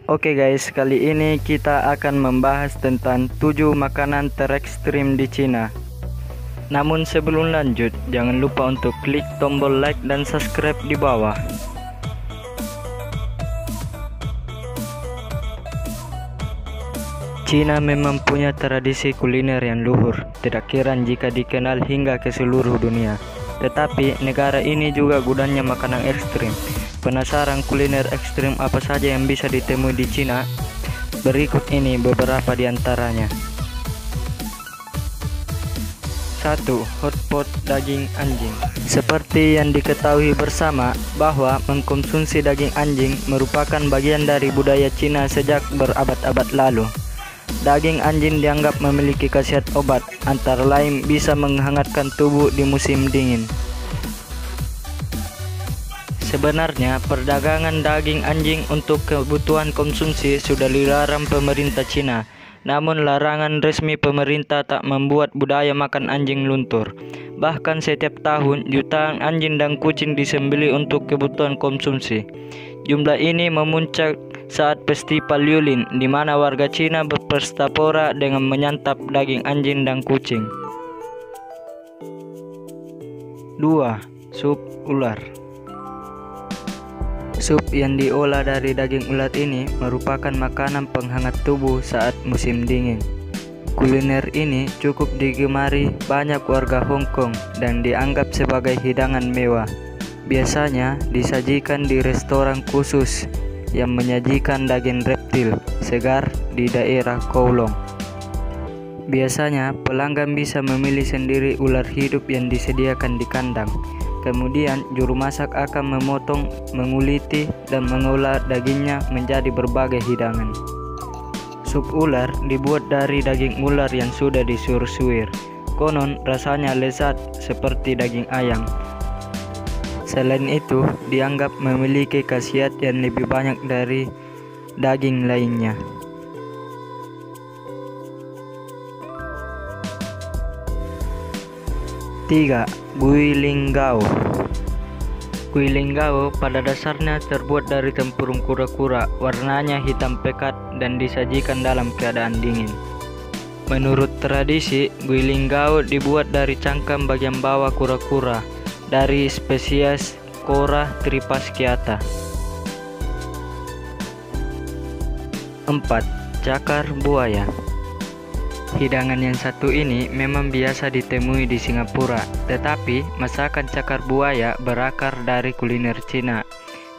Oke guys, kali ini kita akan membahas tentang 7 makanan terekstrim di Cina. Namun sebelum lanjut, jangan lupa untuk klik tombol like dan subscribe di bawah. Cina memang punya tradisi kuliner yang luhur, tidak heran jika dikenal hingga ke seluruh dunia. Tetapi negara ini juga gudangnya makanan ekstrim. Penasaran kuliner ekstrim apa saja yang bisa ditemui di Cina? Berikut ini beberapa di antaranya. 1. Hotpot daging anjing. Seperti yang diketahui bersama bahwa mengkonsumsi daging anjing merupakan bagian dari budaya Cina sejak berabad-abad lalu. Daging anjing dianggap memiliki khasiat obat, antara lain bisa menghangatkan tubuh di musim dingin. Sebenarnya, perdagangan daging anjing untuk kebutuhan konsumsi sudah dilarang pemerintah Cina. Namun larangan resmi pemerintah tak membuat budaya makan anjing luntur. Bahkan setiap tahun jutaan anjing dan kucing disembelih untuk kebutuhan konsumsi. Jumlah ini memuncak saat festival Yulin, di mana warga Cina berpesta pora dengan menyantap daging anjing dan kucing. 2. Sup ular. Sup yang diolah dari daging ular ini merupakan makanan penghangat tubuh saat musim dingin. Kuliner ini cukup digemari banyak warga Hong Kong dan dianggap sebagai hidangan mewah. Biasanya disajikan di restoran khusus yang menyajikan daging reptil segar di daerah Kowloon. Biasanya pelanggan bisa memilih sendiri ular hidup yang disediakan di kandang. Kemudian juru masak akan memotong, menguliti, dan mengolah dagingnya menjadi berbagai hidangan. Sup ular dibuat dari daging ular yang sudah disuir-suir. Konon rasanya lezat seperti daging ayam. Selain itu, dianggap memiliki khasiat yang lebih banyak dari daging lainnya. 3. Gui Ling Gao. Gui Ling Gao pada dasarnya terbuat dari tempurung kura-kura, warnanya hitam pekat dan disajikan dalam keadaan dingin. Menurut tradisi, Gui Ling Gao dibuat dari cangkang bagian bawah kura-kura dari spesies Cora tripasciata. 4. Cakar buaya. Hidangan yang satu ini memang biasa ditemui di Singapura, tetapi masakan cakar buaya berakar dari kuliner Cina.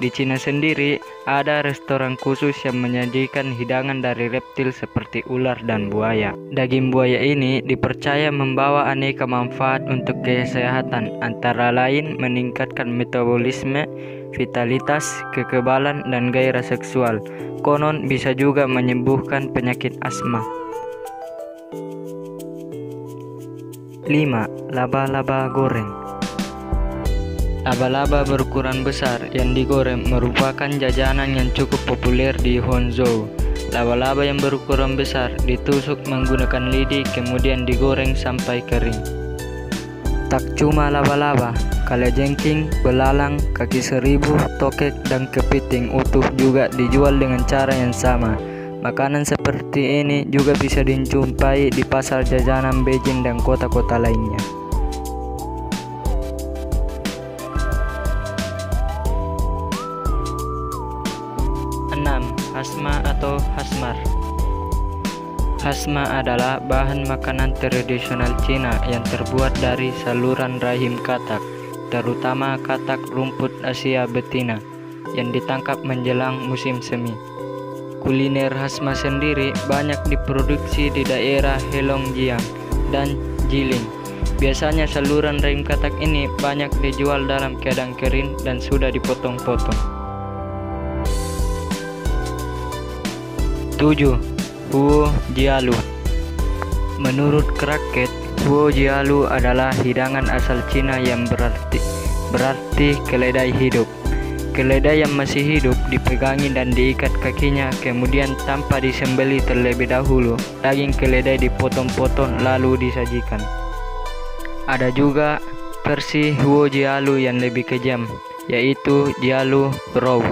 Di Cina sendiri, ada restoran khusus yang menyajikan hidangan dari reptil seperti ular dan buaya. Daging buaya ini dipercaya membawa aneka manfaat untuk kesehatan, antara lain meningkatkan metabolisme, vitalitas, kekebalan, dan gairah seksual. Konon bisa juga menyembuhkan penyakit asma. 5. Laba-laba goreng. Laba-laba berukuran besar yang digoreng merupakan jajanan yang cukup populer di Hangzhou. Laba-laba yang berukuran besar ditusuk menggunakan lidi kemudian digoreng sampai kering. Tak cuma laba-laba, kalajengking, belalang, kaki seribu, tokek, dan kepiting utuh juga dijual dengan cara yang sama. Makanan seperti ini juga bisa dijumpai di pasar jajanan Beijing dan kota-kota lainnya. 6. Hasma atau hasmar. Hasma adalah bahan makanan tradisional Cina yang terbuat dari saluran rahim katak, terutama katak rumput Asia betina yang ditangkap menjelang musim semi. Kuliner hasma sendiri banyak diproduksi di daerah Heilongjiang dan Jilin. Biasanya saluran rahim katak ini banyak dijual dalam keadaan kering dan sudah dipotong-potong. 7. Huo Jialu. Menurut Kraket, Huo Jialu adalah hidangan asal Cina yang berarti keledai hidup. Keledai yang masih hidup dipegangi dan diikat kakinya, kemudian tanpa disembelih terlebih dahulu, daging keledai dipotong-potong lalu disajikan. Ada juga versi Huo Jialu yang lebih kejam, yaitu Jialu Raw.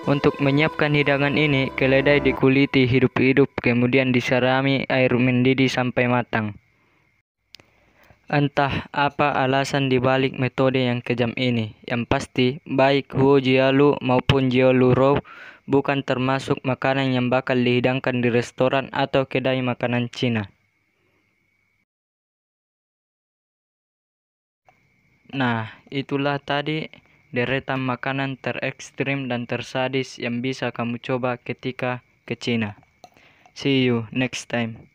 Untuk menyiapkan hidangan ini, keledai dikuliti hidup-hidup kemudian disirami air mendidih sampai matang. Entah apa alasan dibalik metode yang kejam ini. Yang pasti, baik huo jialu maupun jialu roe bukan termasuk makanan yang bakal dihidangkan di restoran atau kedai makanan Cina. Nah, itulah tadi deretan makanan terekstrim dan tersadis yang bisa kamu coba ketika ke Cina. See you next time.